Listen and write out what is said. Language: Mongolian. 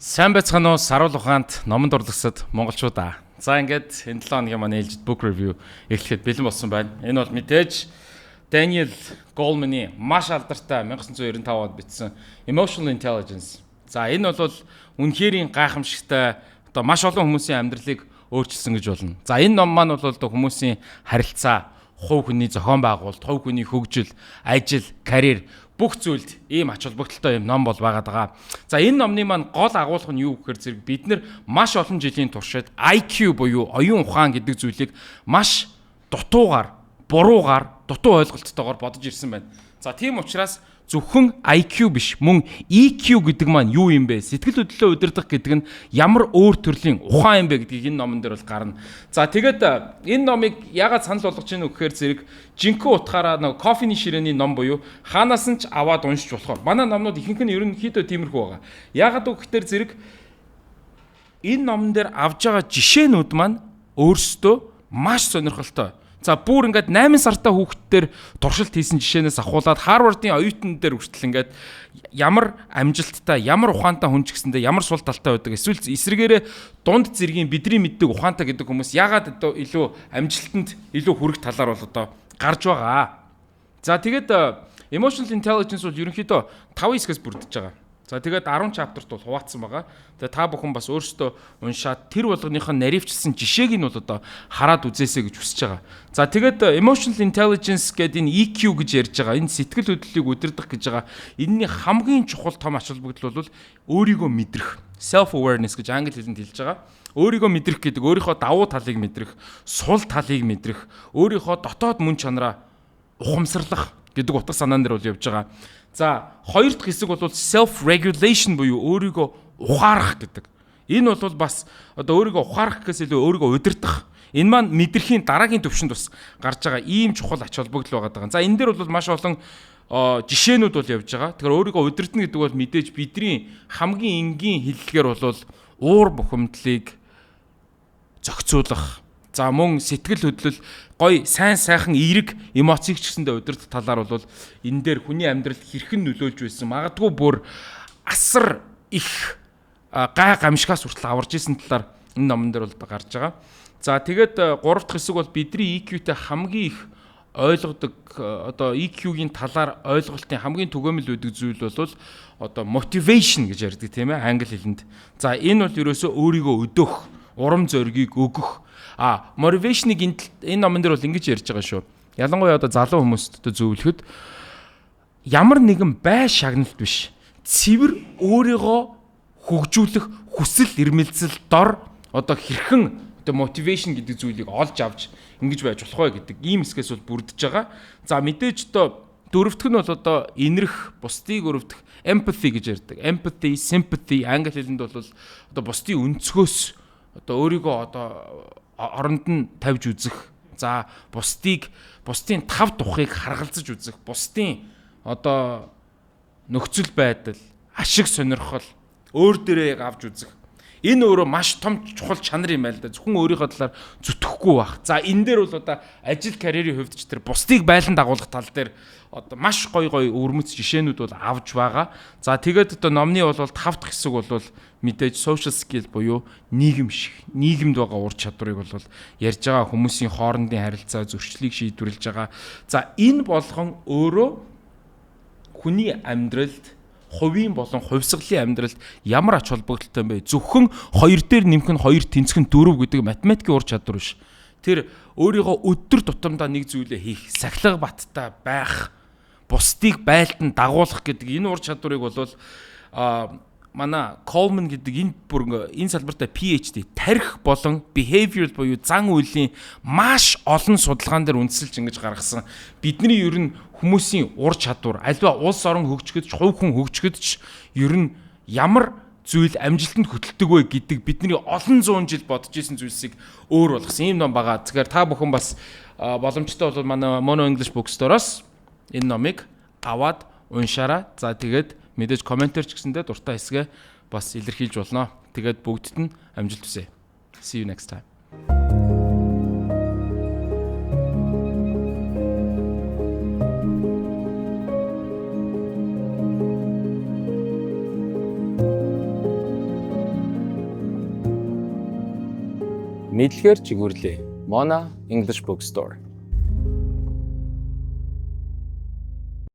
Сайн байцгаана уу? Саруул ухаанд номонд урлагсад монголчуудаа. За ингээд энэ 7 хоногийн манай ээлжид book review эхлэхэд бэлэн болсон байна. Энэ бол мэдээж Daniel Goleman-ы маш алдартай 1995 онд бичсэн Emotional Intelligence. За энэ бол үнэхээр гайхамшигтай одоо маш олон хүмүүсийн амьдралыг өөрчилсөн гэж болно. За энэ ном маань бол хүмүүсийн харилцаа, хувь хүний зохион байгуулалт, хувь хүний хөгжил, ажил, карьер бүх зүйлд ийм ач холбогдолтой юм ном бол байгаад байгаа. За энэ номны маань гол агуулга нь юу гэхээр зэрэг бид нар маш олон жилийн туршид IQ буюу оюун ухаан гэдэг зүйлийг маш дутуугаар, буруугаар, дутуу ойлголттойгоор бодож ирсэн байна. За тийм учраас зөвхөн IQ биш мөн EQ гэдэг маань юу юм бэ? Сэтгэл хөдлөлөө удирдах гэдэг нь ямар өөр төрлийн ухаан юм бэ гэдгийг энэ номон дээр бол гарна. За тэгээд энэ номыг яагаад санал болгож байна вэ гэхээр зэрэг жинхэнэ утгаараа нэг кофений ширээний ном буюу хаанаас нь ч аваад уншиж болохоор манай номнууд ихэнх нь ерөнхийдөө тиймэрхүү байгаа. Яагаад вэ гэхээр зэрэг энэ номон дээр авж байгаа жишээнүүд маань өөрсдөө маш сонирхолтой. За бүр ингээд 8 сартай хүүхдтэр туршилт хийсэн жишээнээс ахуулаад Харвардын оюутан дээр хүртэл ингээд ямар амжилттай, ямар ухаантай хүн ч гэсэндээ ямар сул талтай байдаг. Эсвэл эсрэгээрээ дунд зэргийн бидний мэддэг ухаантай гэдэг хүмүүс ягаад одоо илүү амжилтанд илүү хүрэх талаар бол одоо гарч байгаа. За тэгээд emotional intelligence бол ерөнхийдөө 5-9-ээс бүрдэж байгаа. За тэгээд 10 chapterт бол хуваацсан байгаа. Тэгээд та бүхэн бас өөрсдөө уншаад тэр болгоныхоо наривчилсан жишээг нь бол одоо хараад үзээсэй гэж хүсэж байгаа. За тэгээд emotional intelligence гэдэг энэ EQ гэж ярьж байгаа. Энэ сэтгэл хөдлөлийг удирдах гэж байгаа. Энэний хамгийн чухал том ач холбогдол бол өөрийгөө мэдрэх, self awareness гэж англи хэлэнд хэлж байгаа. Өөрийгөө мэдрэх гэдэг өөрийнхөө давуу талыг мэдрэх, сул талыг мэдрэх, өөрийнхөө дотоод мөн чанараа ухамсарлах гэдэг утга санаан дээр бол явж байгаа. За хоёр дахь хэсэг бол self regulation буюу өөрийгөө ухаарах гэдэг. Энэ бол бас одоо өөрийгөө ухаарах гэхээс илүү өөрийгөө удирдах. Энэ маань мэдрэхийн дараагийн төвшөнд бас гарч байгаа ийм чухал ач холбогдол байгаа. За энэ дээр бол маш олон жишээнүүд бол явж байгаа. Тэгэхээр өөрийгөө удирдна гэдэг бол мэдээж бидний хамгийн энгийн хэллэгээр бол уур бухимдлыг зохицуулах. За мөн сэтгэл хөдлөл гой сайн сайхан эерэг эмоцийг ч гэсэндээ удирдах талаар бол энэ дээр хүний амьдралд хэрхэн нөлөөлж байсан магадгүй бүр асар их гай гамшигаас хүртэл аварж исэн талаар энэ номон дээр бол гарч байгаа. За тэгээд 3 дахь хэсэг бол бидний EQ-тэй хамгийн их ойлгодог одоо EQ-гийн талаар ойлголтын хамгийн түгээмэл үүдэг зүйл бол одоо motivation гэж ярьдаг тийм ээ англи хэлэнд. За энэ бол ерөөсөө өөрийгөө өдөөх, урам зоригийг өгөх. Motivation-ыг энэ номон дээр бол ингэж ярьж байгаа шүү. Ялангуяа одоо залуу хүмүүст зөвлөхөд ямар нэгэн бай шагналт биш. Цэвэр өөрийгөө хөгжүүлэх хүсэл эрмэлзэл дор одоо хэрхэн одоо motivation гэдэг зүйлийг олж авч ингэж байж болох вэ гэдэг ийм хэсгээс бол бүрдэж байгаа. За мэдээж одоо дөрөвдөх нь бол одоо инэрх, бусдыг өрөвдөх empathy гэж ярьдаг. Empathy, sympathy англи хэлэнд бол одоо бусдын өнцгөөс одоо өөрийгөө одоо оронд нь тавьж үзэх. За бусдын тав тухыг харгалзаж үзэх. Бусдын одоо нөхцөл байдал, ашиг сонирхол өөр дээрээ авч үзэх. Энэ өөрөө маш том чухал чанар юм байл да. Зөвхөн өөрийнхөө талаар зүтгэхгүй байх. За энэ дээр бол одоо ажил карьерийн хувьд ч тэр бусдыг байлан дагуулах тал дээр одоо маш гой өрмөц жишээнүүд бол авж байгаа. За тэгээд одоо номны бол 5 дахь хэсэг бол мэдээж social skill буюу нийгэмд байгаа ур чадварыг бол ярьж байгаа хүмүүсийн хоорондын харилцаа зөрчлийг шийдвэрлэж байгаа. За энэ болгон өөрөө хүний амьдралд хувийн болон хувьсгалын амьдралд ямар ач холбогдолтой юм бэ? Зөвхөн 2 дээр нэмэх нь 2 тэнцэх нь 4 гэдэг математикийн ур чадвар биш. Тэр өөрийгөө өдөр тутамдаа нэг зүйлээ хийх, сахилга баттай байх, бусдыг байлдан дагуулах гэдэг энэ ур чадварыг бол манай Coleman гэдэг энэ салбартаа PhD тарих болон behavioral буюу зан үйлийн маш олон судалгаан дээр үндэслэж ингэж гаргасан. Бидний ер нь хүмүүсийн ур чадвар, альва улс орон хөгжөхөд ч, хувь хүн хөгжөхөд ч ер нь ямар зүйл амжилтанд хөтэлдэг вэ гэдэг бидний олон зуун жил бодож исэн зүйлсийг өөр болгосон юм ном байгаа. Тэгэхээр та бүхэн бас боломжтой бол манай Mono English Bookstore-оос энэ номыг аваад уншаарай. За тэгээд мэдээж комментэр ч гэсэндээ дуртай хэсгээ бас илэрхийлж болно. Тэгээд бүгдд нь амжилт хүсье. See you next time. Мэдлэгээр жигүүрлээ. Mona English Bookstore.